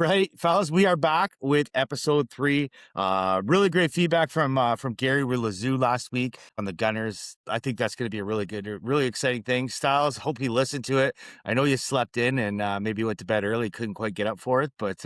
Right, fellas, we are back with episode 3. Really great feedback from Gary with Lazoo last week on the Gunners. I think that's going to be a really good, really exciting thing. Styles, hope you listened to it. I know you slept in and maybe went to bed early, couldn't quite get up for it, but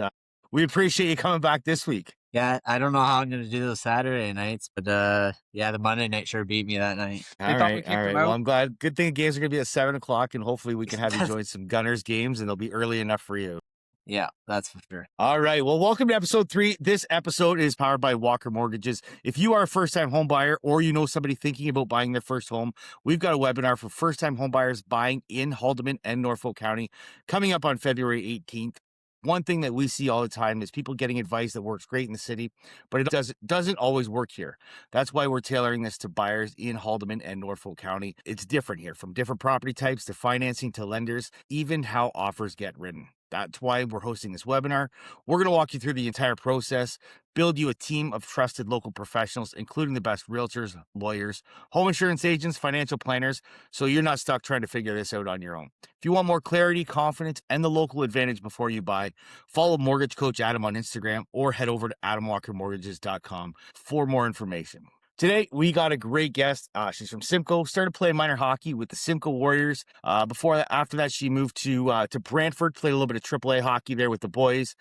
we appreciate you coming back this week. Yeah, I don't know how I'm gonna do those Saturday nights, but yeah, the Monday night sure beat me that night. All right. Well, I'm glad. Good thing games are going to be at 7 o'clock, and hopefully we can have you join some Gunners games, and they'll be early enough for you. Yeah, that's for sure. All right. Well, welcome to episode 3. This episode is powered by Walker Mortgages. If you are a first-time home buyer or you know somebody thinking about buying their first home, we've got a webinar for first-time home buyers buying in Haldimand and Norfolk County coming up on February 18th. One thing that we see all the time is people getting advice that works great in the city, but it doesn't always work here. That's why we're tailoring this to buyers in Haldimand and Norfolk County. It's different here, from different property types to financing to lenders, even how offers get written. That's why we're hosting this webinar. We're going to walk you through the entire process, build you a team of trusted local professionals, including the best realtors, lawyers, home insurance agents, financial planners, so you're not stuck trying to figure this out on your own. If you want more clarity, confidence, and the local advantage before you buy, follow Mortgage Coach Adam on Instagram or head over to adamwalkermortgages.com for more information. Today, we got a great guest. She's from Simcoe, started playing minor hockey with the Simcoe Warriors. After that, she moved to Brantford, played a little bit of AAA hockey there with the boys,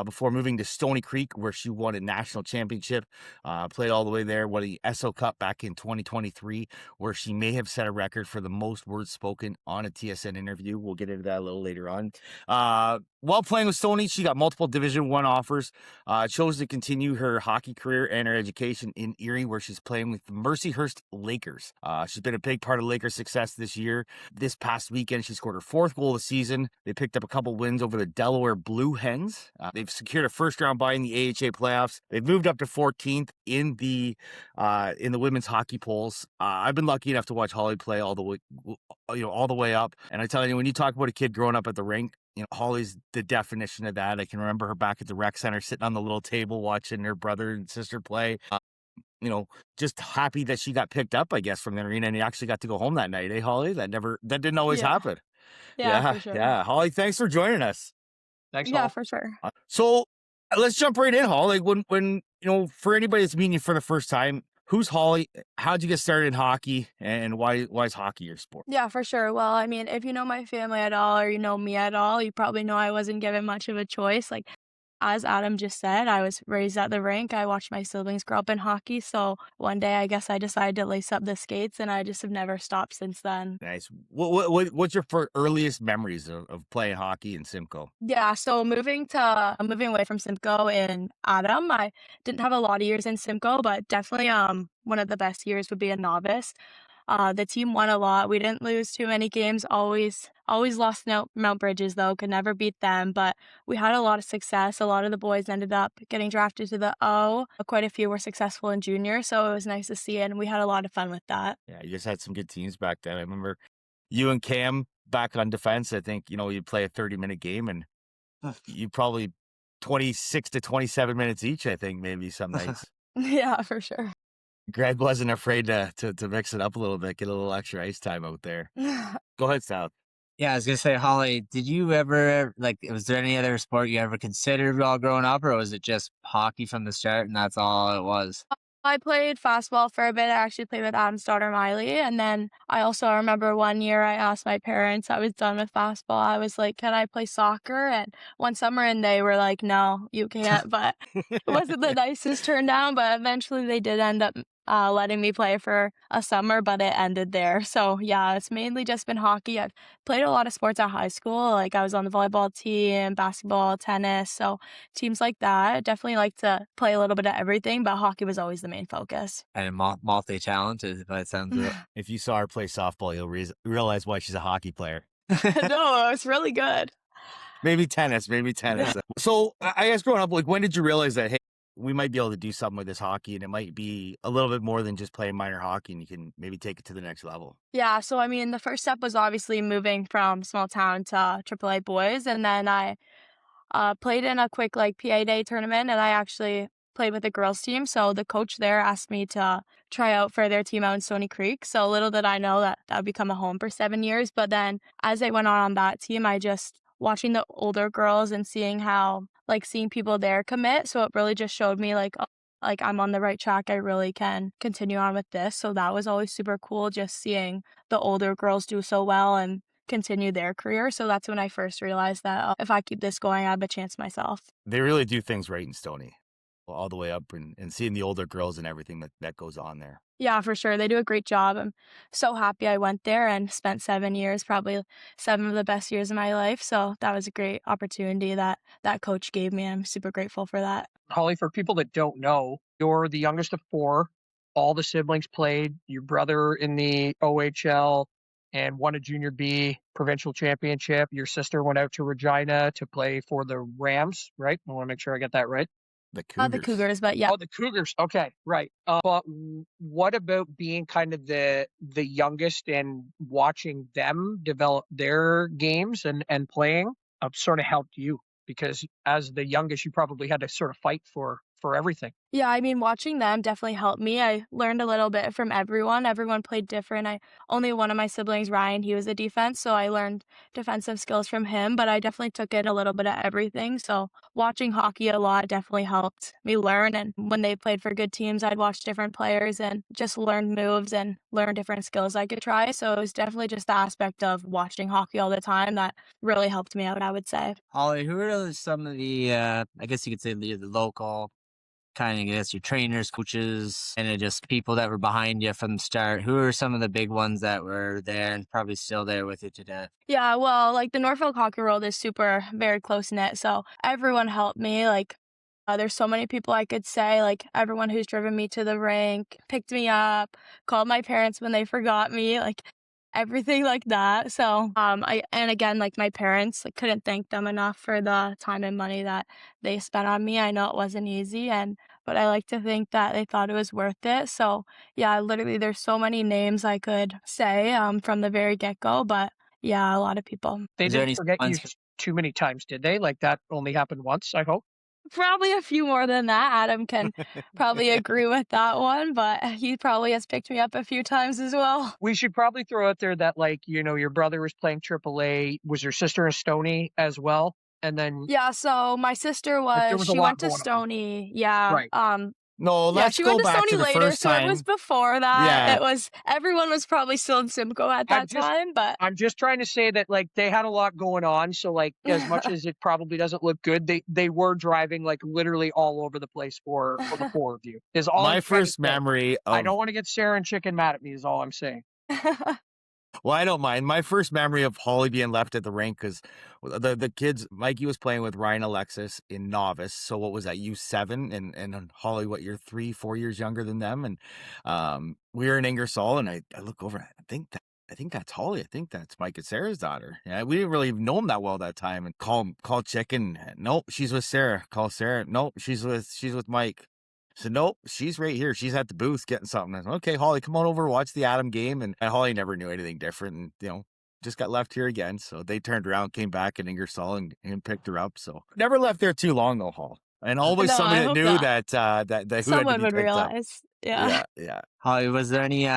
before moving to Stony Creek, where she won a national championship, played all the way there, won the ESSO Cup back in 2023, where she may have set a record for the most words spoken on a TSN interview. We'll get into that a little later on. While playing with Stony, she got multiple Division I offers, chose to continue her hockey career and her education in Erie, where she's playing with the Mercyhurst Lakers. She's been a big part of Lakers' success this year. This past weekend, she scored her 4th goal of the season. They picked up a couple wins over the Delaware Blue Hens. They've secured a first-round bye in the AHA playoffs. They've moved up to 14th in the women's hockey polls. I've been lucky enough to watch Holly play all the way up. And I tell you, when you talk about a kid growing up at the rink, Holly's the definition of that. I can remember her back at the rec center, sitting on the little table, watching her brother and sister play. Just happy that she got picked up, I guess, from the arena, and you actually got to go home that night, eh, Holly? That didn't always happen. Yeah, for sure. Yeah. Holly, thanks for joining us. Thanks, Yeah, Paul. for sure. So let's jump right in, Holly. When for anybody that's meeting you for the first time, who's Holly? How'd you get started in hockey, and why is hockey your sport? Yeah, for sure. Well, I mean, if you know my family at all or you know me at all, you probably know I wasn't given much of a choice. Like, as Adam just said, I was raised at the rink. I watched my siblings grow up in hockey. So one day, I guess I decided to lace up the skates, and I just have never stopped since then. Nice. What's your earliest memories of playing hockey in Simcoe? Yeah, so moving away from Simcoe in Adam, I didn't have a lot of years in Simcoe, but definitely one of the best years would be a novice. The team won a lot. We didn't lose too many games. Always lost Mount Bridges though. Could never beat them. But we had a lot of success. A lot of the boys ended up getting drafted to the O. Quite a few were successful in junior, so it was nice to see it, and we had a lot of fun with that. Yeah, you just had some good teams back then. I remember you and Cam back on defense. I think you play a 30-minute game, and you probably 26 to 27 minutes each. I think maybe some nights. Yeah, for sure. Greg wasn't afraid to mix it up a little bit, get a little extra ice time out there. Go ahead, Sal. Yeah, I was gonna say, Holly, did you ever was there any other sport you ever considered while growing up, or was it just hockey from the start and that's all it was? I played fastball for a bit. I actually played with Adam's daughter, Miley. And then I also remember one year I asked my parents, I was done with fastball. I was like, can I play soccer? And one summer, and they were like, no, you can't. But it wasn't the nicest turn down. But eventually they did end up letting me play for a summer, but it ended there. So yeah, it's mainly just been hockey. I've played a lot of sports at high school. Like I was on the volleyball team, basketball, tennis. So teams like that. I definitely like to play a little bit of everything, but hockey was always the main focus. And multi-talented, by the sounds of it. If you saw her play softball, you'll realize why she's a hockey player. No, it's really good. Maybe tennis. So I guess growing up, when did you realize that, hey, we might be able to do something with this hockey, and it might be a little bit more than just playing minor hockey, and you can maybe take it to the next level? Yeah, so I mean, the first step was obviously moving from small town to AAA boys, and then I played in a quick PA day tournament, and I actually played with the girls team. So the coach there asked me to try out for their team out in Stony Creek. So little did I know that would become a home for 7 years. But then as I went on that team, I just watching the older girls and seeing how, like, seeing people there commit. So it really just showed me, like, oh, like, I'm on the right track. I really can continue on with this. So that was always super cool, just seeing the older girls do so well and continue their career. So that's when I first realized that, if I keep this going, I have a chance myself. They really do things right in Stony, all the way up, and seeing the older girls and everything that goes on there. Yeah, for sure. They do a great job. I'm so happy I went there and spent 7 years, probably 7 of the best years of my life. So that was a great opportunity that that coach gave me. I'm super grateful for that. Holly, for people that don't know, you're the youngest of four. All the siblings played. Your brother in the OHL and won a junior B provincial championship. Your sister went out to Regina to play for the Rams, right? I want to make sure I get that right. The Cougars. The Cougars, but yeah. Oh, the Cougars. Okay, right. But what about being kind of the youngest and watching them develop their games and playing sort of helped you? Because as the youngest, you probably had to sort of fight for everything. Yeah, I mean, watching them definitely helped me. I learned a little bit from everyone. Everyone played different. Only one of my siblings, Ryan, he was a defense, so I learned defensive skills from him, but I definitely took in a little bit of everything. So watching hockey a lot definitely helped me learn. And when they played for good teams, I'd watch different players and just learn moves and learn different skills I could try. So it was definitely just the aspect of watching hockey all the time that really helped me out, I would say. Holly, who are some of the, I guess you could say the local kind of, I guess, your trainers, coaches, and just people that were behind you from the start? Who are some of the big ones that were there and probably still there with you today? Yeah, well, like the Norfolk hockey world is very close knit. So everyone helped me. Like, there's so many people I could say, like everyone who's driven me to the rink, picked me up, called my parents when they forgot me, like everything like that. So, and again, like my parents, I couldn't thank them enough for the time and money that they spent on me. I know it wasn't easy, but I like to think that they thought it was worth it. So yeah, literally there's so many names I could say, from the very get-go, but yeah, a lot of people. They Is there didn't any forget you ones? too many times, did they? Like that only happened once, I hope. Probably a few more than that. Adam can probably agree with that one, but he probably has picked me up a few times as well. We should probably throw out there that, like, your brother was playing AAA. Was your sister in Stony as well? And then Yeah, so my sister there was a she lot went to going on. Stony. Yeah. Right. No, Yeah, let's she go went to back Stony to the later, first so it was time. before that. Yeah. Everyone was probably still in Simcoe at that time, but I'm just trying to say that, like, they had a lot going on. So, like, as much as it probably doesn't look good, they were driving like literally all over the place for the four of you. Is all My I'm trying to first say. memory I of don't want to get Sarah and Chicken mad at me. Is all I'm saying. Well, I don't mind. My first memory of Holly being left at the rink because the kids, Mikey was playing with Ryan Alexis in novice. So what was that, U7? And Holly, what, you're 3, 4 years younger than them. And we were in Ingersoll, and I look over, I think that's Holly. I think that's Mike and Sarah's daughter. Yeah, we didn't really know him that well that time. And call Chicken. Nope, she's with Sarah. Call Sarah. Nope, she's with Mike. So nope, she's right here. She's at the booth getting something. I said, okay, Holly, come on over, watch the Adam game. And Holly never knew anything different, and just got left here again. So they turned around, came back in Ingersoll, and picked her up. So never left there too long though, Hall. And always No, somebody I that hope knew not. that who had to Someone be would picked up. realize. Yeah. Yeah. Holly, was there any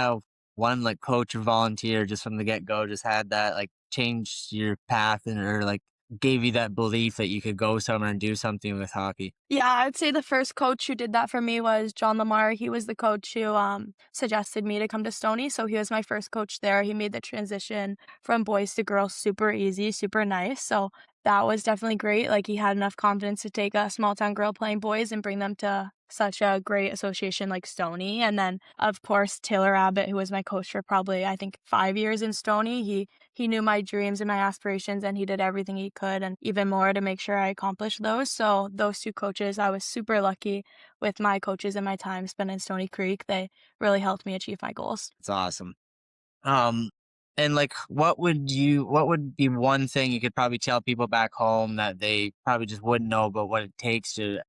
one like coach or volunteer just from the get go just had that like changed your path or like gave you that belief that you could go somewhere and do something with hockey? Yeah, I'd say the first coach who did that for me was John Lamar. He was the coach who suggested me to come to Stony. So he was my first coach there. He made the transition from boys to girls super easy, super nice. So that was definitely great. Like, he had enough confidence to take a small town girl playing boys and bring them to such a great association like Stony. And then, of course, Taylor Abbott, who was my coach for probably, I think, 5 years in Stony. He knew my dreams and my aspirations, and he did everything he could and even more to make sure I accomplished those. So those two coaches, I was super lucky with my coaches and my time spent in Stony Creek. They really helped me achieve my goals. It's awesome. And like, what would be one thing you could probably tell people back home that they probably just wouldn't know about what it takes to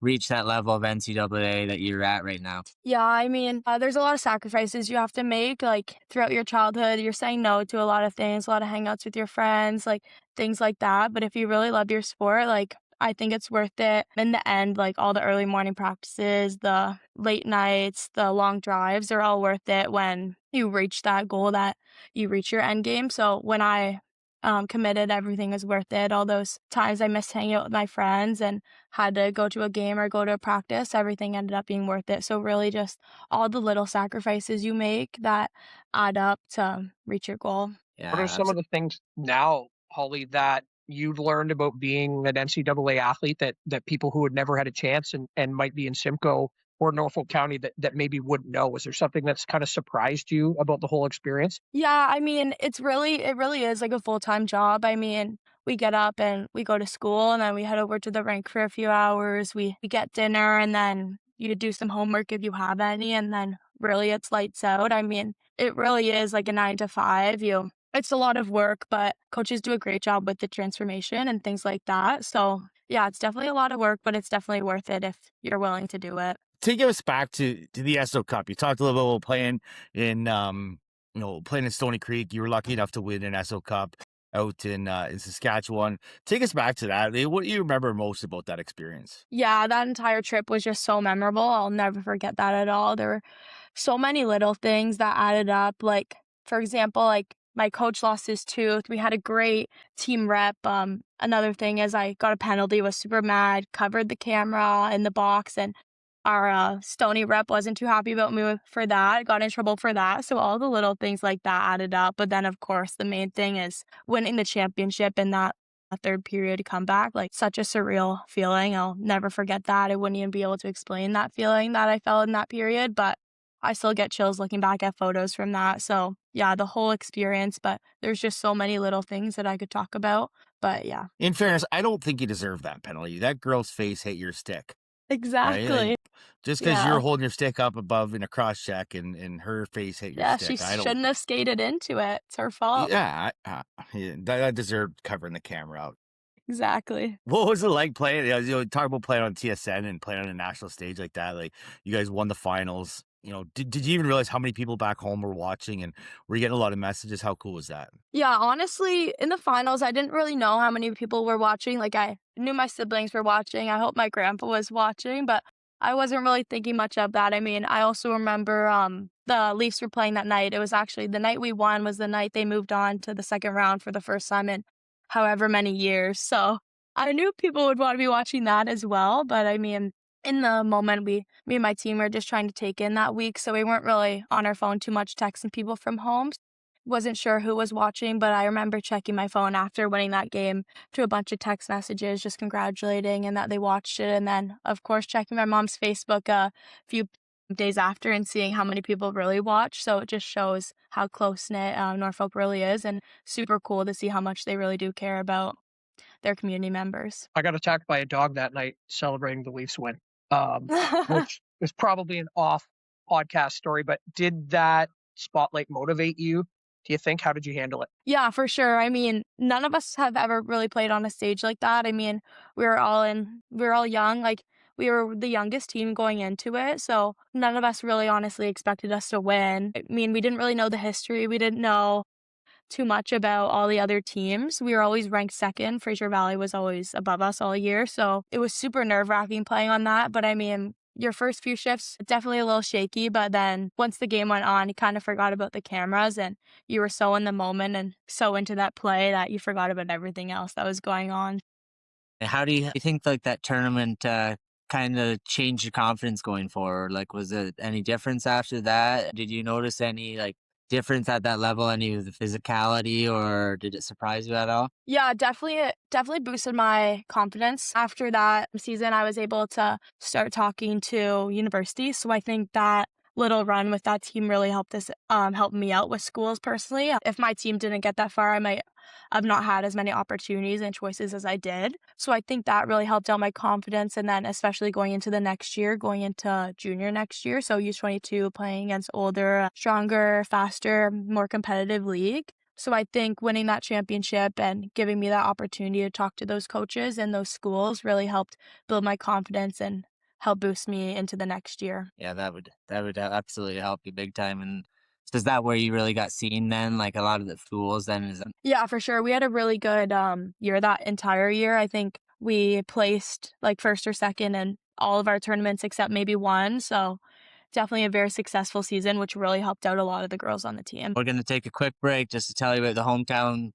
reach that level of NCAA that you're at right now? Yeah, I mean, there's a lot of sacrifices you have to make, like, throughout your childhood. You're saying no to a lot of things, a lot of hangouts with your friends, like, things like that. But if you really love your sport, like, I think it's worth it. In the end, like, all the early morning practices, the late nights, the long drives, they're all worth it when you reach that goal, that you reach your end game. So when I committed, everything was worth it. All those times I missed hanging out with my friends and had to go to a game or go to a practice, everything ended up being worth it. So really just all the little sacrifices you make that add up to reach your goal. Yeah, What are some of the things now, Holly, that you've learned about being an NCAA athlete that people who had never had a chance and might be in Simcoe or Norfolk County that maybe wouldn't know? Was there something that's kind of surprised you about the whole experience? Yeah, I mean, it really is like a full-time job. I mean, we get up and we go to school and then we head over to the rink for a few hours. We get dinner and then you do some homework if you have any, and then really it's lights out. I mean, it really is like a 9 to 5. It's a lot of work, but coaches do a great job with the transformation and things like that. So yeah, it's definitely a lot of work, but it's definitely worth it if you're willing to do it. Take us back to the ESSO Cup. You talked a little bit about playing in playing in Stony Creek. You were lucky enough to win an ESSO Cup out in Saskatchewan. Take us back to that. What do you remember most about that experience? Yeah, that entire trip was just so memorable. I'll never forget that at all. There were so many little things that added up. Like, for example, like my coach lost his tooth. We had a great team rep. Another thing is I got a penalty, was super mad, covered the camera in the box, and our Stony rep wasn't too happy about me for that. Got in trouble for that. So all the little things like that added up. But then, of course, the main thing is winning the championship and that third period comeback. Like, such a surreal feeling. I'll never forget that. I wouldn't even be able to explain that feeling that I felt in that period, but I still get chills looking back at photos from that. So yeah, the whole experience, but there's just so many little things that I could talk about. But yeah, In fairness, I don't think you deserve that penalty. That girl's face hit your stick, right? exactly. Like, just because Yeah. you're holding your stick up above in a cross check and her face hit your Yeah, stick, she I don't. shouldn't have skated into it. It's her fault. Yeah, that deserved covering the camera out. Exactly. What was it like playing? Talk about playing on TSN and playing on a national stage like that. Like, you guys won the finals. Did you even realize how many people back home were watching, and were you getting a lot of messages? How cool was that? Yeah, honestly, in the finals, I didn't really know how many people were watching. Like, I knew my siblings were watching. I hope my grandpa was watching, but I wasn't really thinking much of that. I mean, I also remember the Leafs were playing that night. It was actually the night we won was the night they moved on to the second round for the first time in however many years. So I knew people would want to be watching that as well. But I mean, in the moment, me and my team were just trying to take in that week. So we weren't really on our phone too much texting people from home. Wasn't sure who was watching, but I remember checking my phone after winning that game to a bunch of text messages just congratulating and that they watched it. And then, of course, checking my mom's Facebook a few days after and seeing how many people really watch. So it just shows how close-knit Norfolk really is, and super cool to see how much they really do care about their community members. I got attacked by a dog that night celebrating the Leafs win, which was probably an off podcast story, but did that spotlight motivate you? Do you think? How did you handle it? Yeah, for sure. I mean, none of us have ever really played on a stage like that. I mean, we were all young. Like, we were the youngest team going into it, so none of us really honestly expected us to win. I mean, we didn't really know the history. We didn't know too much about all the other teams. We were always ranked second. Fraser Valley was always above us all year, so it was super nerve-wracking playing on that. But I mean, your first few shifts, definitely a little shaky, but then once the game went on, you kind of forgot about the cameras and you were so in the moment and so into that play that you forgot about everything else that was going on. How do you think like that tournament kind of changed your confidence going forward? Like, was it any difference after that? Did you notice any like difference at that level, any of the physicality, or did it surprise you at all? Yeah, definitely boosted my confidence. After that season, I was able to start talking to universities. So I think that little run with that team really helped me out with schools personally. If my team didn't get that far, I might have not had as many opportunities and choices as I did. So I think that really helped out my confidence. And then especially going into the next year, going into junior next year. So U22 playing against older, stronger, faster, more competitive league. So I think winning that championship and giving me that opportunity to talk to those coaches and those schools really helped build my confidence and help boost me into the next year. Yeah, that would absolutely help you big time. And so is that where you really got seen then? Like a lot of the schools then is Yeah, for sure. We had a really good year that entire year. I think we placed like first or second in all of our tournaments except maybe one. So definitely a very successful season, which really helped out a lot of the girls on the team. We're going to take a quick break just to tell you about the hometown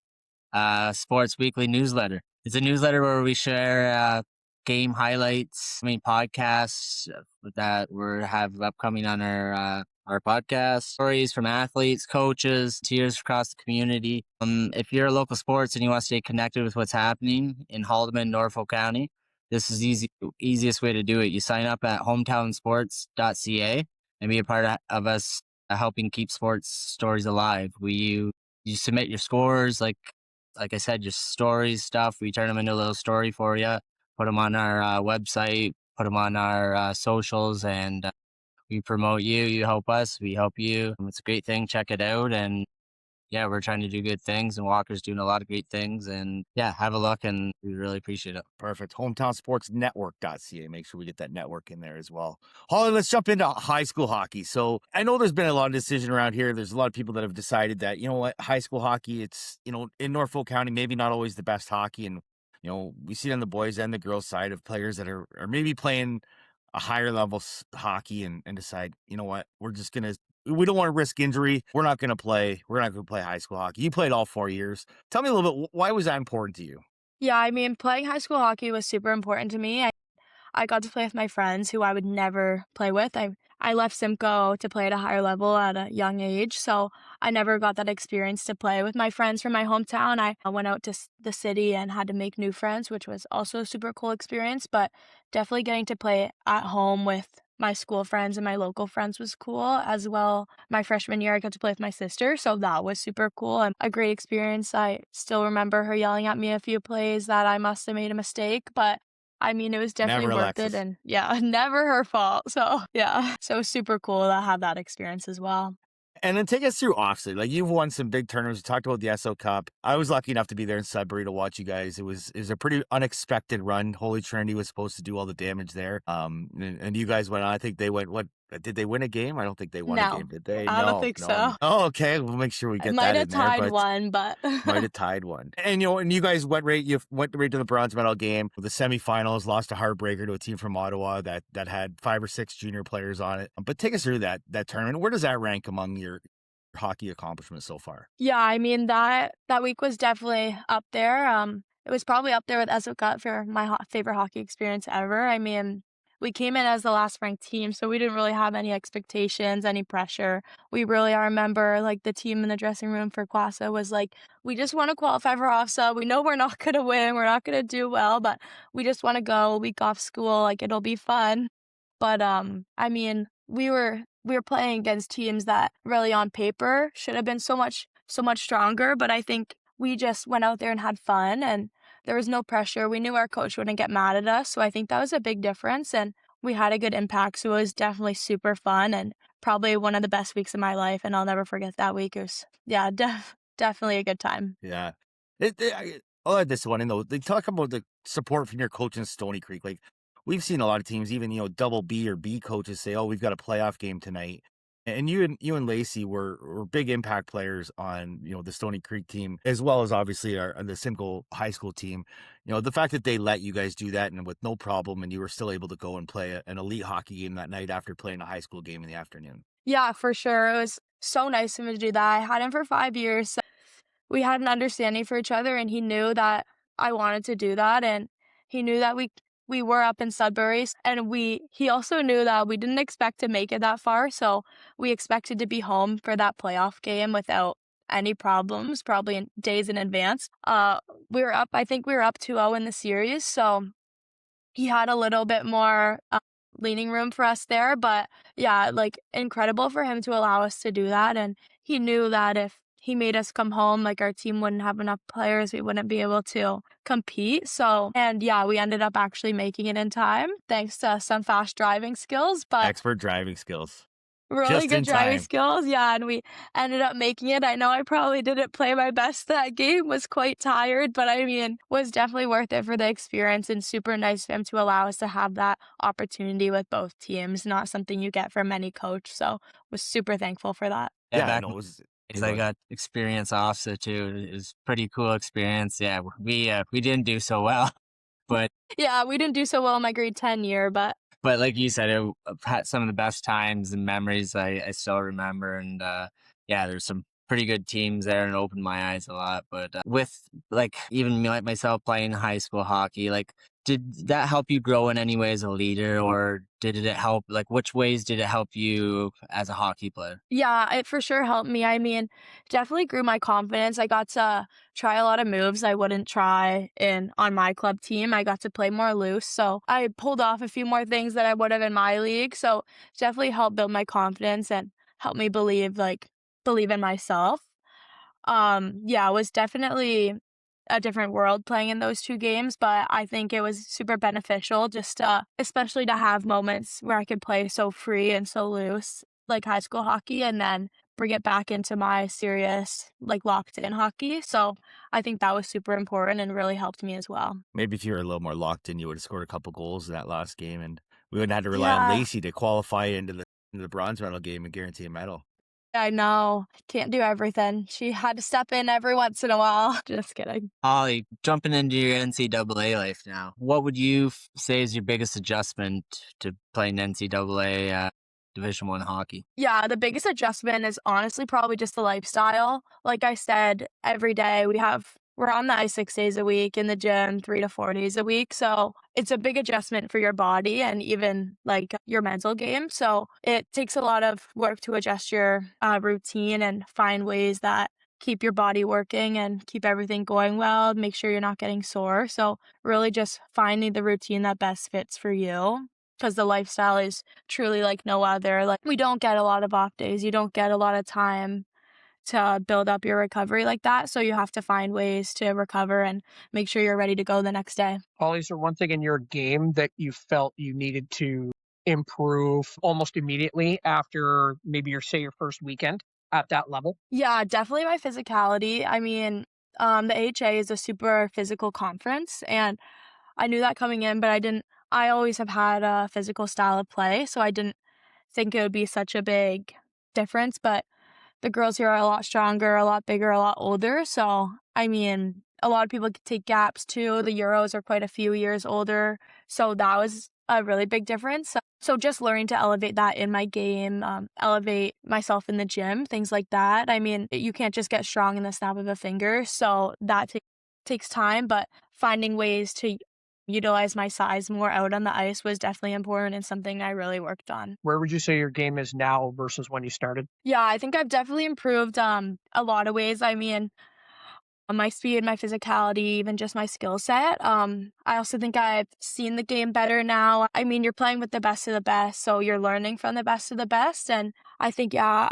sports weekly newsletter. It's a newsletter where we share game highlights, podcasts that we have upcoming on our podcast, stories from athletes, coaches, tears across the community. If you're a local sports and you want to stay connected with what's happening in Haldeman, Norfolk County, this is easiest way to do it. You sign up at hometownsports.ca and be a part of us helping keep sports stories alive. You submit your scores, like I said, your stories, stuff. We turn them into a little story for you, put them on our website, put them on our socials, and we promote you. You help us. We help you. It's a great thing. Check it out. And yeah, we're trying to do good things, and Walker's doing a lot of great things. And yeah, have a look, and we really appreciate it. Perfect. Hometownsportsnetwork.ca. Make sure we get that network in there as well. Holly, let's jump into high school hockey. So I know there's been a lot of decision around here. There's a lot of people that have decided that, you know what, high school hockey, it's, you know, in Norfolk County, maybe not always the best hockey. And, you know, we see it on the boys and the girls side of players that are maybe playing a higher level hockey and decide, you know what, we don't want to risk injury. We're not going to play high school hockey. You played all 4 years. Tell me a little bit, why was that important to you? Yeah, I mean, playing high school hockey was super important to me. I got to play with my friends who I would never play with. I left Simcoe to play at a higher level at a young age, so I never got that experience to play with my friends from my hometown. I went out to the city and had to make new friends, which was also a super cool experience, but definitely getting to play at home with my school friends and my local friends was cool as well. My freshman year, I got to play with my sister, so that was super cool and a great experience. I still remember her yelling at me a few plays that I must have made a mistake, but I mean, it was definitely Never worth Alexis. it, and yeah, never her fault. So yeah, so super cool to have that experience as well. And then take us through offseason. Like, you've won some big tournaments. You talked about the ESSO Cup. I was lucky enough to be there in Sudbury to watch you guys. It was a pretty unexpected run. Holy Trinity was supposed to do all the damage there. And you guys went on. I think they went, what, did they win a game? I don't think they won a No, game, did they? I don't No, think no. so. Oh, okay. We'll make sure we I get might that have in there. tied But one, but might have tied one. And, you know, and you guys went right to the bronze medal game. The semifinals, lost a heartbreaker to a team from Ottawa that had 5 or 6 junior players on it. But take us through that tournament. Where does that rank among your hockey accomplishments so far? yeah, I mean, that week was definitely up there. It was probably up there with ESSO Cup for my favorite hockey experience ever. I mean, we came in as the last ranked team, so we didn't really have any expectations, any pressure. I remember, like, the team in the dressing room for Quassa was like, we just want to qualify for OFSA. We know we're not going to win. We're not going to do well, but we just want to go a week off school. Like, it'll be fun. But I mean, we were playing against teams that really on paper should have been so much stronger, but I think we just went out there and had fun, and there was no pressure. We knew our coach wouldn't get mad at us, so I think that was a big difference, and we had a good impact, so it was definitely super fun and probably one of the best weeks of my life, and I'll never forget that week. It was, yeah, definitely a good time. Yeah. I'll add this one in, though. They talk about the support from your coach in Stony Creek. Like, we've seen a lot of teams, even, you know, double B or B coaches say, oh, we've got a playoff game tonight. And you and Lacey were big impact players on, you know, the Stony Creek team, as well as obviously the Simcoe high school team. You know, the fact that they let you guys do that and with no problem, and you were still able to go and play an elite hockey game that night after playing a high school game in the afternoon. Yeah, for sure. It was so nice of him to do that. I had him for 5 years. So we had an understanding for each other, and he knew that I wanted to do that, and he knew that we were up in Sudbury, and he also knew that we didn't expect to make it that far, so we expected to be home for that playoff game without any problems, probably in days in advance. I think we were up 2-0 in the series, so he had a little bit more leaning room for us there, but yeah, like, incredible for him to allow us to do that, and he knew that if he made us come home, like, our team wouldn't have enough players, we wouldn't be able to compete. So, and yeah, we ended up actually making it in time thanks to some fast driving skills, but Expert driving skills. really Just in good driving time. skills. Yeah, and we ended up making it. I know I probably didn't play my best that game, was quite tired, but I mean, was definitely worth it for the experience, and super nice of him to allow us to have that opportunity with both teams. Not something you get from any coach, so was super thankful for that. Yeah, Yeah, back no, it was. because I got experience OFSA too. It was pretty cool experience. Yeah, we didn't do so well, but Yeah, we didn't do so well in my grade 10 year, but like you said, I've had some of the best times and memories I still remember. And yeah, there's some pretty good teams there and opened my eyes a lot. But with like even me, like myself playing high school hockey, like did that help you grow in any way as a leader, or did it help? Like, which ways did it help you as a hockey player? Yeah, it for sure helped me. I mean, definitely grew my confidence. I got to try a lot of moves I wouldn't try on my club team. I got to play more loose, so I pulled off a few more things that I would have in my league. So definitely helped build my confidence and helped me believe in myself. Yeah, it was definitely a different world playing in those 2 games, but I think it was super beneficial just especially to have moments where I could play so free and so loose, like high school hockey, and then bring it back into my serious, like locked in hockey. So I think that was super important and really helped me as well. Maybe if you were a little more locked in, you would have scored a couple goals in that last game, and we wouldn't have to rely on Yeah, Lacey to qualify into the bronze medal game and guarantee a medal. I know. Can't do everything. She had to step in every once in a while. Just kidding. Holly, jumping into your NCAA life now, what would you say is your biggest adjustment to playing NCAA Division One hockey? Yeah, the biggest adjustment is honestly probably just the lifestyle. Like I said, every day we're on the ice 6 days a week, in the gym 3 to 4 days a week. So it's a big adjustment for your body and even like your mental game. So it takes a lot of work to adjust your routine and find ways that keep your body working and keep everything going well, make sure you're not getting sore. So really just finding the routine that best fits for you, because the lifestyle is truly like no other. Like, we don't get a lot of off days. You don't get a lot of time to build up your recovery like that. So you have to find ways to recover and make sure you're ready to go the next day. Holly, is there one thing in your game that you felt you needed to improve almost immediately after maybe your first weekend at that level? Yeah, definitely my physicality. I mean, the AHA is a super physical conference, and I knew that coming in, but I always have had a physical style of play, so I didn't think it would be such a big difference. But the girls here are a lot stronger, a lot bigger, a lot older. So, I mean, a lot of people could take gaps too. The Euros are quite a few years older. So that was a really big difference. So just learning to elevate that in my game, elevate myself in the gym, things like that. I mean, you can't just get strong in the snap of a finger. So that takes time, but finding ways to utilize my size more out on the ice was definitely important and something I really worked on. Where would you say your game is now versus when you started? Yeah, I think I've definitely improved a lot of ways. I mean, my speed, my physicality, even just my skill set. I also think I've seen the game better now. I mean, you're playing with the best of the best, so you're learning from the best of the best. And I think, yeah,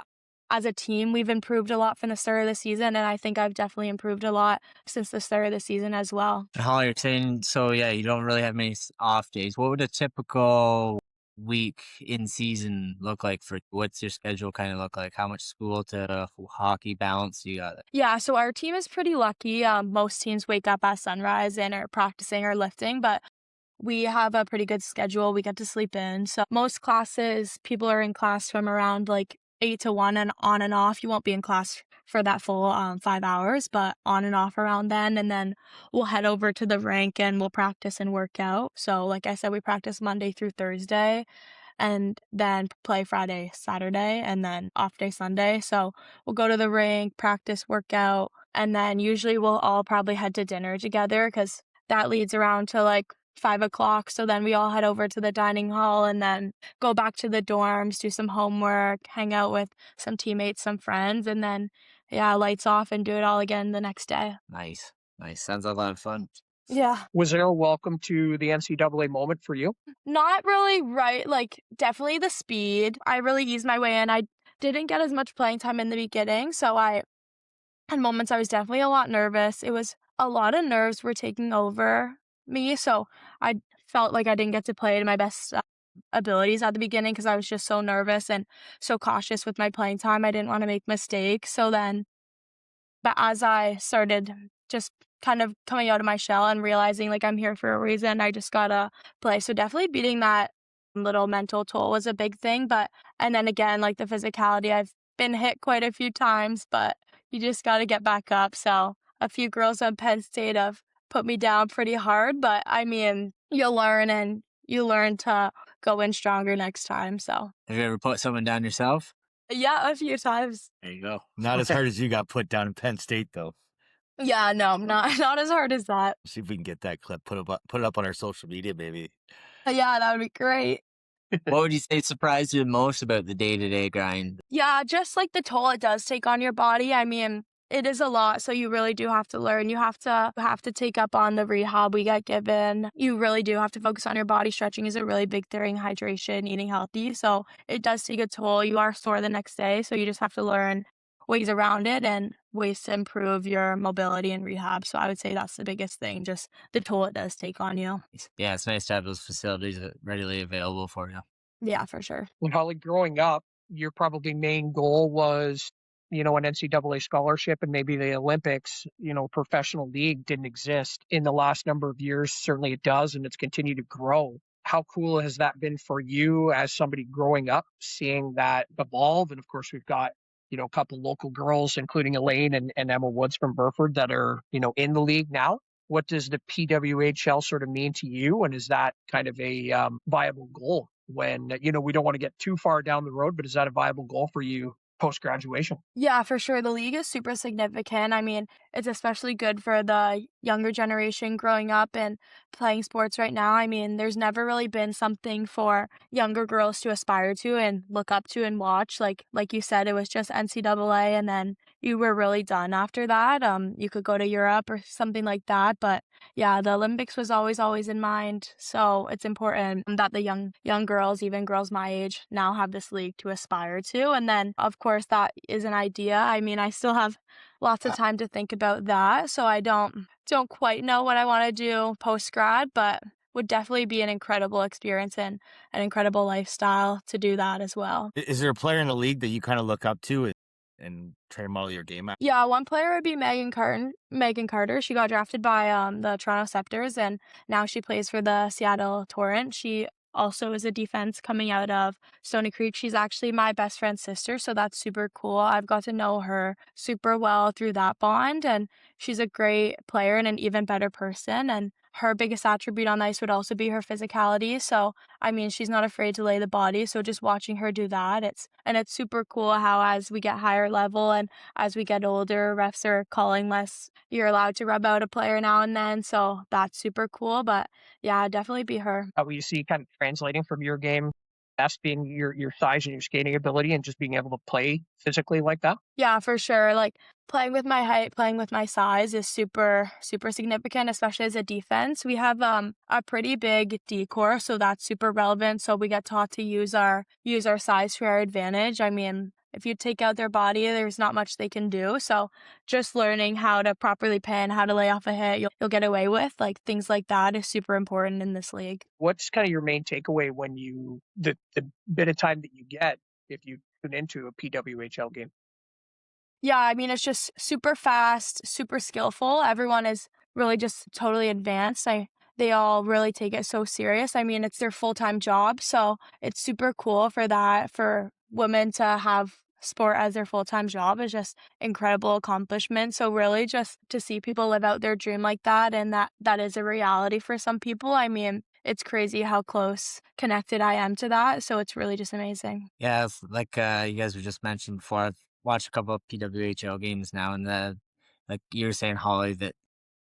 as a team, we've improved a lot from the start of the season, and I think I've definitely improved a lot since the start of the season as well. And Holly, you're saying so. Yeah, you don't really have many off days. What would a typical week in season look like for? What's your schedule kind of look like? How much school to hockey balance do you got? Yeah, so our team is pretty lucky. Most teams wake up at sunrise and are practicing or lifting, but we have a pretty good schedule. We get to sleep in. So most classes, people are in class from around like 8 to 1 and on and off. You won't be in class for that full 5 hours, but on and off around then. And then we'll head over to the rink and we'll practice and work out. So like I said, we practice Monday through Thursday and then play Friday, Saturday, and then off day Sunday. So we'll go to the rink, practice, workout, and then usually we'll all probably head to dinner together because that leads around to like 5 o'clock. So then we all head over to the dining hall and then go back to the dorms, do some homework, hang out with some teammates, some friends, and then, yeah, lights off and do it all again the next day. Nice, nice. Sounds like a lot of fun. Yeah. Was there a welcome to the NCAA moment for you? Not really right. Like, definitely the speed. I really eased my way in. I didn't get as much playing time in the beginning. So I had moments I was definitely a lot nervous. It was a lot of nerves were taking over me. So I felt like I didn't get to play to my best abilities at the beginning because I was just so nervous and so cautious with my playing time. I didn't want to make mistakes. But as I started just kind of coming out of my shell and realizing like I'm here for a reason, I just gotta play. So definitely beating that little mental toll was a big thing. And then again, like the physicality, I've been hit quite a few times, but you just gotta get back up. So a few girls at Penn State have put me down pretty hard, but I mean, you learn to go in stronger next time. So Have you ever put someone down yourself? Yeah, a few times. There you go. Not as hard as you got put down in Penn State, though. Yeah, no, not as hard as that. See if we can get that clip, put it up on our social media, maybe. Yeah, that would be great. What would you say surprised you most about the day-to-day grind? Yeah, just like the toll it does take on your body. I mean, it is a lot, so you really do have to learn. You have to take up on the rehab we get given. You really do have to focus on your body. Stretching is a really big thing, hydration, eating healthy. So it does take a toll. You are sore the next day, so you just have to learn ways around it and ways to improve your mobility and rehab. So I would say that's the biggest thing, just the toll it does take on you. Yeah, it's nice to have those facilities readily available for you. Yeah, for sure. When Holly, growing up, your probably main goal was, an NCAA scholarship and maybe the Olympics. Professional league didn't exist in the last number of years. Certainly it does, and it's continued to grow. How cool has that been for you as somebody growing up, seeing that evolve? And of course, we've got, a couple local girls, including Elaine and Emma Woods from Burford, that are, in the league now. What does the PWHL sort of mean to you? And is that kind of a viable goal when, we don't want to get too far down the road, but is that a viable goal for you post-graduation? Yeah, for sure. The league is super significant. I mean, it's especially good for the younger generation growing up and playing sports right now. I mean, there's never really been something for younger girls to aspire to and look up to and watch. Like you said, it was just NCAA, and then you were really done after that. You could go to Europe or something like that, but yeah, the Olympics was always in mind. So it's important that the young girls, even girls my age, now have this league to aspire to. And then, of course, that is an idea. I mean, I still have lots of time to think about that. So I don't quite know what I want to do post grad, but would definitely be an incredible experience and an incredible lifestyle to do that as well. Is there a player in the league that you kind of look up to and try to model your game at? Yeah, one player would be Megan Carter. She got drafted by the Toronto Scepters, and now she plays for the Seattle Torrent. She also is a defense coming out of Stony Creek. She's actually my best friend's sister, so that's super cool. I've got to know her super well through that bond, and she's a great player and an even better person. And her biggest attribute on the ice would also be her physicality. So, I mean, she's not afraid to lay the body. So just watching her do that, it's super cool how as we get higher level and as we get older, refs are calling less. You're allowed to rub out a player now and then. So that's super cool. But yeah, definitely be her. How you see kind of translating from your game, best being your size and your skating ability and just being able to play physically like that? Yeah, for sure. Like playing with my height, playing with my size is super significant, especially as a defense. We have a pretty big D-core, so that's super relevant. So we get taught to use our size to our advantage. I mean, if you take out their body, there's not much they can do. So just learning how to properly pin, how to lay off a hit you'll get away with, like things like that is super important in this league. What's kind of your main takeaway when the bit of time that you get if you tune into a PWHL game? Yeah, I mean, it's just super fast, super skillful. Everyone is really just totally advanced. They all really take it so serious. I mean, it's their full-time job, so it's super cool for that, for women to have sport as their full-time job is just incredible accomplishment. So really just to see people live out their dream like that, and that is a reality for some people. I mean, it's crazy how close connected I am to that. So it's really just amazing. Yeah, like you guys were just mentioned before, I've watched a couple of PWHL games now, and like you were saying, Holly, that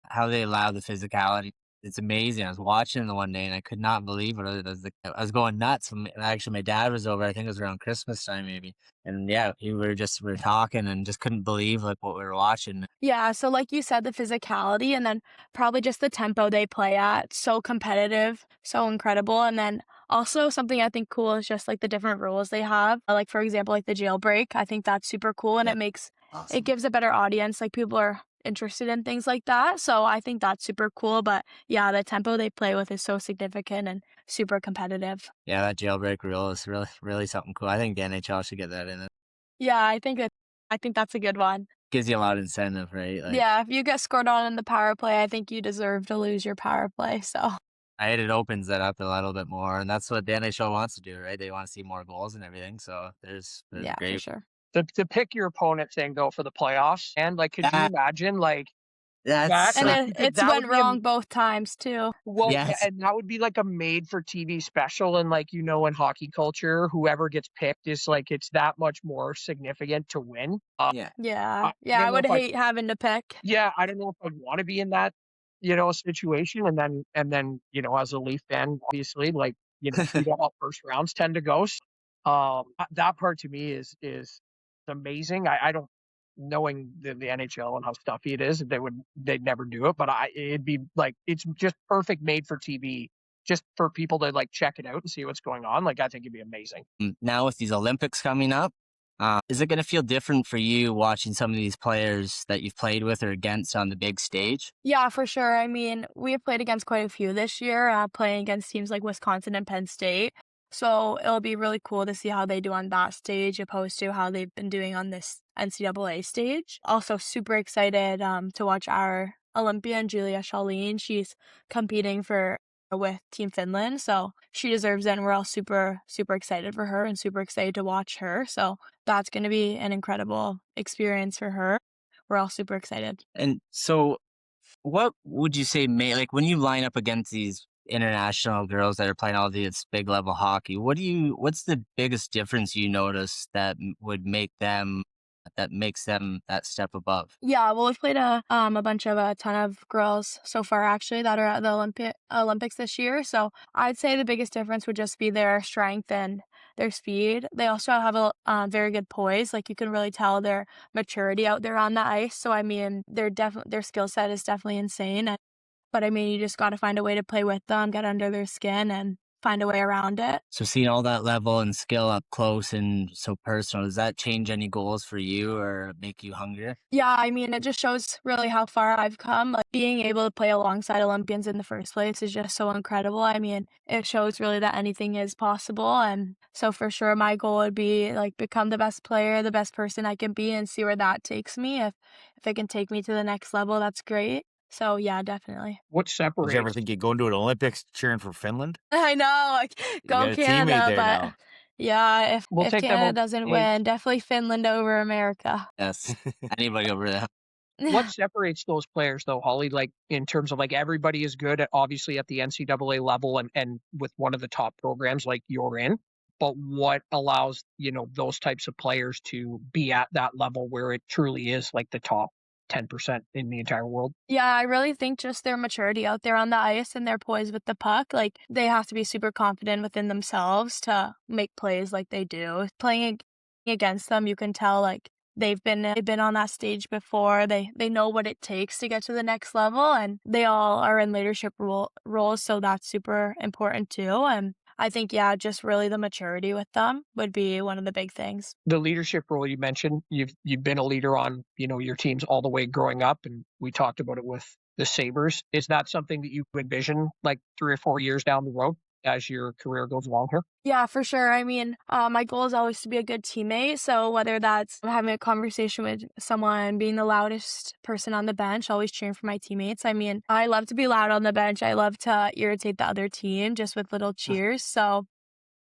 how they allow the physicality. It's amazing. I was watching the one day and I could not believe it. I was going nuts. Actually, my dad was over. I think it was around Christmas time, maybe. And yeah, we were talking and just couldn't believe like what we were watching. Yeah, so like you said, the physicality and then probably just the tempo they play at. So competitive, so incredible. And then also something I think cool is just like the different rules they have. Like for example, like the jailbreak. I think that's super cool, and it gives a better audience. Like people are interested in things like that. So I think that's super cool. But yeah, the tempo they play with is so significant and super competitive. Yeah, that jailbreak rule is really something cool. I think the NHL should get that in it. Yeah, I think that's a good one. Gives you a lot of incentive, right? Like, yeah, if you get scored on in the power play, I think you deserve to lose your power play. So it opens that up a little bit more, and that's what the NHL wants to do, right? They want to see more goals and everything. So there's yeah, great. for sure. To pick your opponent thing though for the playoffs, and like, could you imagine like That's And That- it's that would went be a- wrong both times too. Well, Yes. and that would be like a made for TV special. And like, in hockey culture, whoever gets picked is like, it's that much more significant to win. yeah. Yeah. I Yeah, I don't know would if I- hate having to pick. Yeah, I don't know if I'd want to be in that, situation. And then, as a Leaf fan, obviously, like, you know how first rounds tend to go. So, that part to me is amazing. I don't knowing the NHL and how stuffy it is, they'd never do it. But it'd be like it's just perfect made for TV, just for people to like check it out and see what's going on. Like I think it'd be amazing. Now with these Olympics coming up, is it going to feel different for you watching some of these players that you've played with or against on the big stage? Yeah, for sure. I mean, we have played against quite a few this year, playing against teams like Wisconsin and Penn State. So it'll be really cool to see how they do on that stage opposed to how they've been doing on this NCAA stage. Also super excited to watch our Olympian, Julia Shaleen. She's competing with Team Finland, so she deserves it, and we're all super, super excited for her and super excited to watch her. So that's going to be an incredible experience for her. We're all super excited. And so, what would you say, like when you line up against these international girls that are playing all this big level hockey, what's the biggest difference you notice that makes them that step above? Yeah, well, we've played a ton of girls so far actually that are at the Olympics this year. So I'd say the biggest difference would just be their strength and their speed. They also have a very good poise. Like you can really tell their maturity out there on the ice. So I mean, their skill set is definitely insane. But I mean, you just got to find a way to play with them, get under their skin, and find a way around it. So seeing all that level and skill up close and so personal, does that change any goals for you or make you hungrier? Yeah, I mean, it just shows really how far I've come. Like, being able to play alongside Olympians in the first place is just so incredible. I mean, it shows really that anything is possible. And so for sure, my goal would be like become the best player, the best person I can be, and see where that takes me. If it can take me to the next level, that's great. So yeah, definitely. What Did you ever separates? think you'd go into an Olympics cheering for Finland? I know, like You got go a Canada, teammate there but now. yeah, if We'll if take them Canada over doesn't States. win, definitely Finland over America. Yes. Anybody over there? What separates those players though, Holly? Like in terms of like everybody is good at obviously at the NCAA level and with one of the top programs like you're in, but what allows, those types of players to be at that level where it truly is like the top 10% in the entire world? Yeah, I really think just their maturity out there on the ice and their poise with the puck. Like they have to be super confident within themselves to make plays like they do. Playing against them, you can tell like they've been on that stage before. They know what it takes to get to the next level, and they all are in leadership roles, so that's super important too. And I think just really the maturity with them would be one of the big things. The leadership role you mentioned, you've been a leader on, your teams all the way growing up, and we talked about it with the Sabres. Is that something that you envision like 3 or 4 years down the road as your career goes along here? Yeah, for sure. I mean, my goal is always to be a good teammate. So whether that's having a conversation with someone, being the loudest person on the bench, always cheering for my teammates. I mean, I love to be loud on the bench. I love to irritate the other team just with little cheers. So,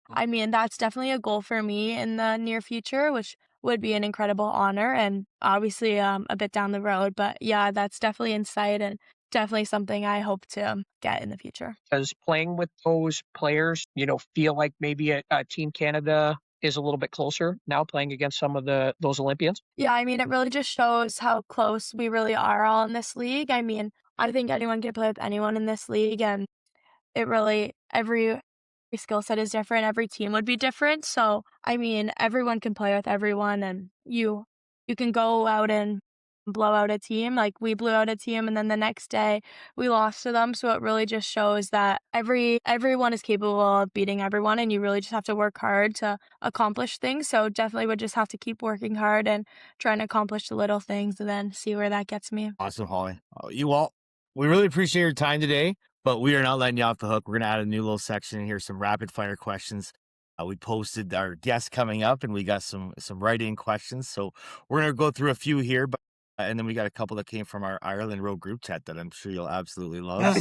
I mean, that's definitely a goal for me in the near future, which would be an incredible honor and obviously a bit down the road. But yeah, that's definitely in sight and definitely something I hope to get in the future. Does playing with those players, feel like maybe a Team Canada is a little bit closer now playing against some of those Olympians? Yeah, I mean, it really just shows how close we really are all in this league. I mean, I think anyone can play with anyone in this league, and it really, every skill set is different. Every team would be different. So, I mean, everyone can play with everyone, and you can go out and blow out a team. Like we blew out a team, and then the next day we lost to them. So it really just shows that everyone is capable of beating everyone, and you really just have to work hard to accomplish things. So definitely would just have to keep working hard and trying to accomplish the little things, and then see where that gets me. Awesome, Holly. We really appreciate your time today, but we are not letting you off the hook. We're going to add a new little section in here, some rapid fire questions. We posted our guests coming up, and we got some write-in questions. So we're going to go through a few here, but and then we got a couple that came from our Ireland Road group chat that I'm sure you'll absolutely love.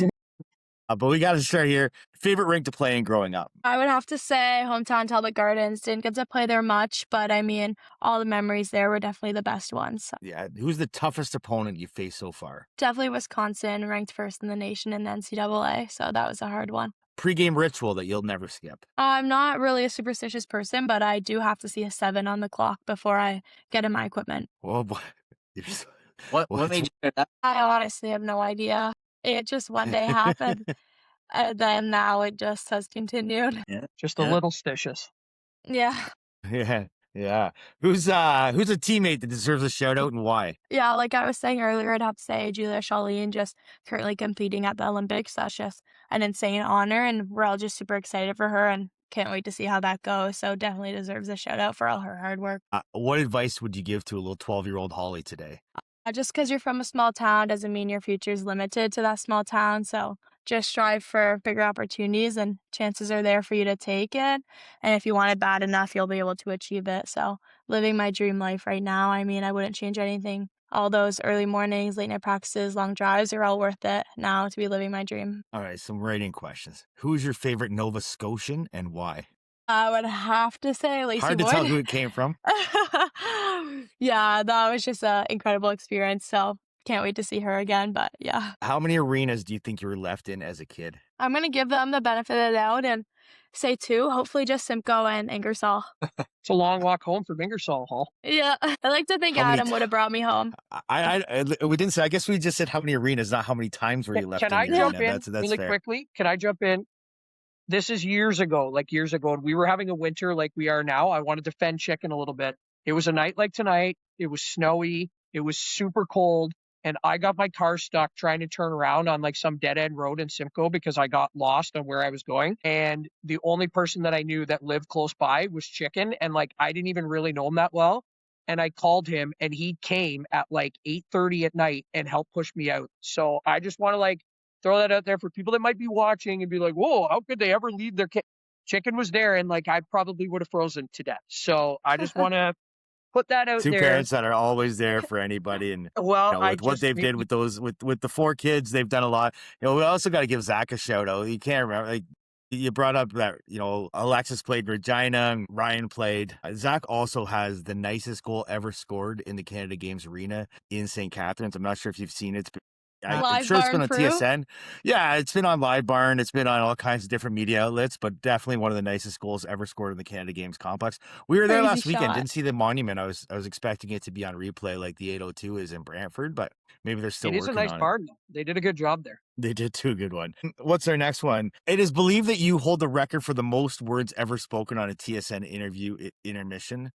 But we got to start here. Favorite rink to play in growing up? I would have to say hometown Talbot Gardens. Didn't get to play there much, but I mean, all the memories there were definitely the best ones. So Yeah. Who's the toughest opponent you faced so far? definitely Wisconsin, ranked first in the nation in the NCAA, so that was a hard one. Pre-game ritual that you'll never skip. I'm not really a superstitious person, but I do have to see a 7 on the clock before I get in my equipment. Oh boy. You're What What's- made you do that? I honestly have no idea. It just one day happened, and then now it just has continued. Just a Yeah. little stitious. Yeah. Yeah. Yeah. Who's a teammate that deserves a shout out and why? Yeah, like I was saying earlier, I'd have to say Julia Charlene, just currently competing at the Olympics. That's just an insane honor, and we're all just super excited for her and can't wait to see how that goes. So definitely deserves a shout out for all her hard work. What advice would you give to a little 12-year-old Holly today? Just because you're from a small town doesn't mean your future is limited to that small town. So just strive for bigger opportunities, and chances are there for you to take it. And if you want it bad enough, you'll be able to achieve it. So living my dream life right now, I mean, I wouldn't change anything. All those early mornings, late night practices, long drives are all worth it now to be living my dream. All right, some writing questions. Who's your favorite Nova Scotian and why? I would have to say Lacey Hard to Wood. tell who it came from. Yeah, that was just an incredible experience. So can't wait to see her again. But yeah, How many arenas do you think you were left in as a kid? I'm going to give them the benefit of the doubt and say 2, hopefully just Simcoe and Ingersoll. It's a long walk home from Ingersoll, Hall. Yeah, I like to think How many Adam would have brought me home. We didn't say. I guess we just said how many arenas, not how many times were you left Can in I the jump arena. in That's really fair. quickly? Can I jump in? This is years ago, and we were having a winter like we are now. I wanted to defend chicken a little bit. It was a night like tonight. It was snowy. It was super cold. And I got my car stuck trying to turn around on like some dead end road in Simcoe because I got lost on where I was going. And the only person that I knew that lived close by was Chicken. And like, I didn't even really know him that well. And I called him and he came at like 8:30 at night and helped push me out. So I just want to like throw that out there for people that might be watching and be like, whoa, how could they ever leave their kid? Chicken was there and like, I probably would have frozen to death. So I just want to put that out Two there. parents that are always there for anybody, and Well, you know, with what they've did with those with the 4 kids, they've done a lot. You know, we also got to give Zach a shout out. You can't remember, like you brought up that, you know, Alexis played Regina and Ryan played. Zach also has the nicest goal ever scored in the Canada Games arena in St. Catharines. I'm not sure if you've seen it. I'm Live sure it's been Barn on Crew? TSN. Yeah, it's been on Live Barn. It's been on all kinds of different media outlets, but definitely one of the nicest goals ever scored in the Canada Games complex. We were there Crazy last weekend. shot. Didn't see the monument. I was expecting it to be on replay like the 802 is in Brantford, but maybe they're still It is a working nice on it. barn, though. They did a good job there. They did too. Good one. What's our next one? It is believed that you hold the record for the most words ever spoken on a TSN interview intermission.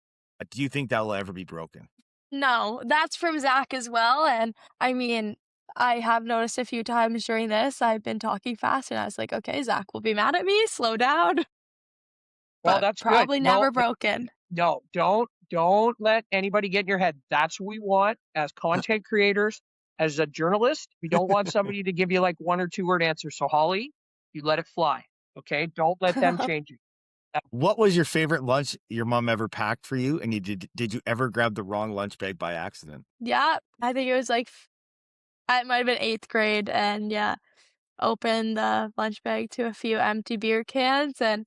Do you think that will ever be broken? No, that's from Zach as well. And I mean, I have noticed a few times during this, I've been talking fast and I was like, okay, Zach will be mad at me. Slow down. Well, But that's good. probably No, never broken. No, don't let anybody get in your head. That's what we want as content creators, as a journalist. We don't want somebody to give you like 1 or 2 word answers. So Holly, you let it fly. Okay. Don't let them change you. What was your favorite lunch your mom ever packed for you? And did you ever grab the wrong lunch bag by accident? Yeah, I think it was like, it might have been 8th grade. And yeah, opened the lunch bag to a few empty beer cans and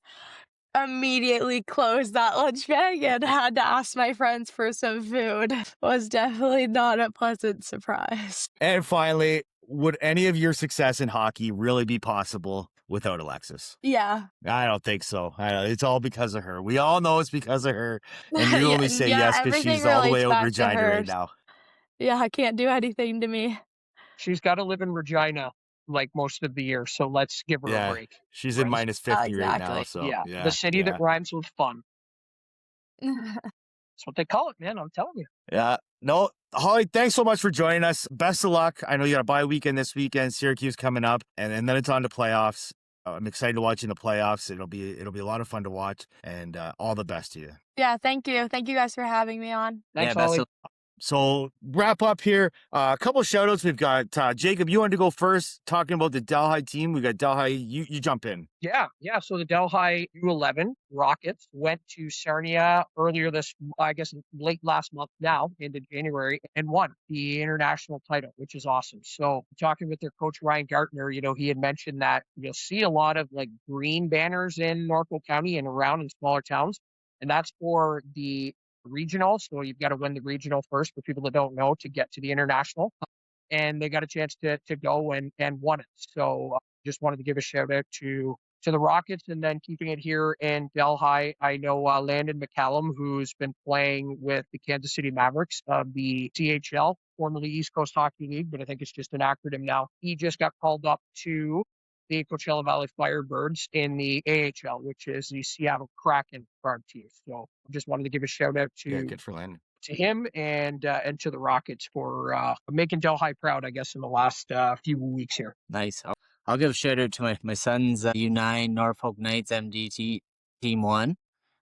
immediately closed that lunch bag and had to ask my friends for some food. Was definitely not a pleasant surprise. And finally, would any of your success in hockey really be possible without Alexis? Yeah. I don't think so. It's all because of her. We all know it's because of her. And you only say Yeah, yes because everything she's all the way relates over back to Regina her. right now. Yeah, I can't do anything to me. She's got to live in Regina like most of the year. So let's give her Yeah. a break. She's in Right. minus 50 right now. Exactly. So Yeah. The city that rhymes with fun. That's what they call it, man. I'm telling you. Yeah. No, Holly, thanks so much for joining us. Best of luck. I know you got a bye weekend this weekend. Syracuse coming up, and then it's on to playoffs. I'm excited to watch in the playoffs. It'll be a lot of fun to watch, and all the best to you. Yeah, thank you. Thank you guys for having me on. Thanks, yeah, best Holly. of So wrap up here. A couple of shout outs. We've got Jacob, you wanted to go first talking about the Delhi team. We got Delhi. You jump in. Yeah. So the Delhi U11 Rockets went to Sarnia earlier late last month now, into January, and won the international title, which is awesome. So talking with their coach, Ryan Gartner, he had mentioned that you'll see a lot of like green banners in Norfolk County and around in smaller towns. And that's for the regional. So you've got to win the regional first, for people that don't know, to get to the international. And they got a chance to go and won it. So just wanted to give a shout out to the Rockets. And then keeping it here in Delhi, I know Landon McCallum, who's been playing with the Kansas City Mavericks of the CHL, formerly East Coast Hockey League, but I think it's just an acronym now. He just got called up to the Coachella Valley Firebirds in the AHL, which is the Seattle Kraken farm team. So just wanted to give a shout out to good for Landon. To him and to the Rockets for making Delhi proud, I guess, in the last few weeks here. Nice. I'll give a shout out to my son's U9 Norfolk Knights MDT Team 1.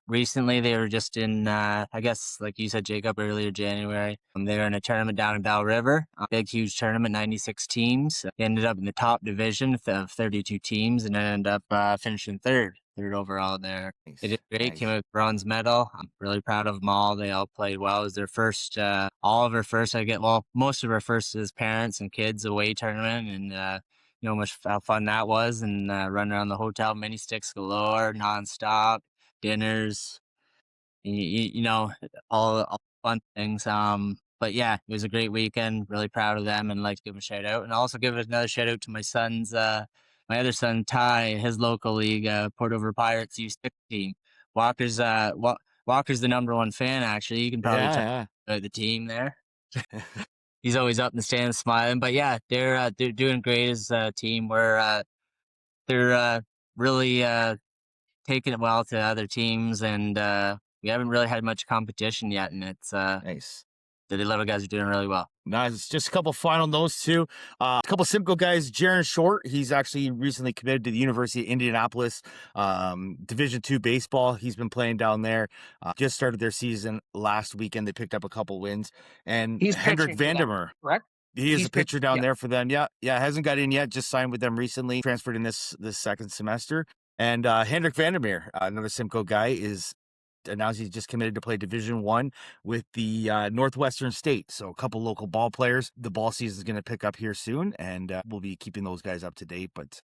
Recently, they were just in, I guess, like you said, Jacob, earlier January. They were in a tournament down in Bell River, a big, huge tournament, 96 teams. They ended up in the top division of 32 teams and ended up finishing third overall there. Nice. They did great, Nice. came out with bronze medal. I'm really proud of them all. They all played well. It was their first, all of our first, most of our first as parents and kids away tournament. And, how fun that was. And running around the hotel, mini sticks galore, nonstop. Dinners, all fun things. But yeah, it was a great weekend. Really proud of them, and like to give them a shout out. And also give another shout out to my other son Ty, his local league, Port Over Pirates U16. Walker's the number one fan. Actually, you can probably tell about the team there. He's always up in the stands smiling. But yeah, they're doing great as a team. They're really taking it well to other teams, and we haven't really had much competition yet, and it's Nice. the little guys are doing really well. Nice. Just a couple final notes too. A couple Simcoe guys. Jaron Short, he's actually recently committed to the University of Indianapolis, Division II baseball. He's been playing down there. Just started their season last weekend. They picked up a couple wins. And He's Hendrik pitching for them, Vandermeer, correct? he is He's a pitcher pitching, down yeah. there for them. Yeah, hasn't got in yet. Just signed with them recently. Transferred in this second semester. And Hendrik Vandermeer, another Simcoe guy, is announced he's just committed to play Division I with the Northwestern State. So a couple local ball players. The ball season is going to pick up here soon, and we'll be keeping those guys up to date. But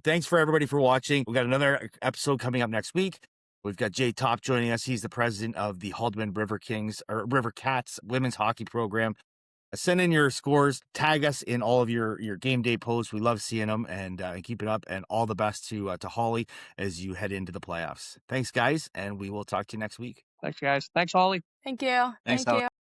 thanks for everybody for watching. We got another episode coming up next week. We've got Jay Top joining us. He's the president of the Haldeman River Cats women's hockey program. Send in your scores, tag us in all of your game day posts. We love seeing them, and keep it up. And all the best to Holly as you head into the playoffs. Thanks, guys, and we will talk to you next week. Thanks, guys. Thanks, Holly. Thank you. Thanks, Thank Holly. you.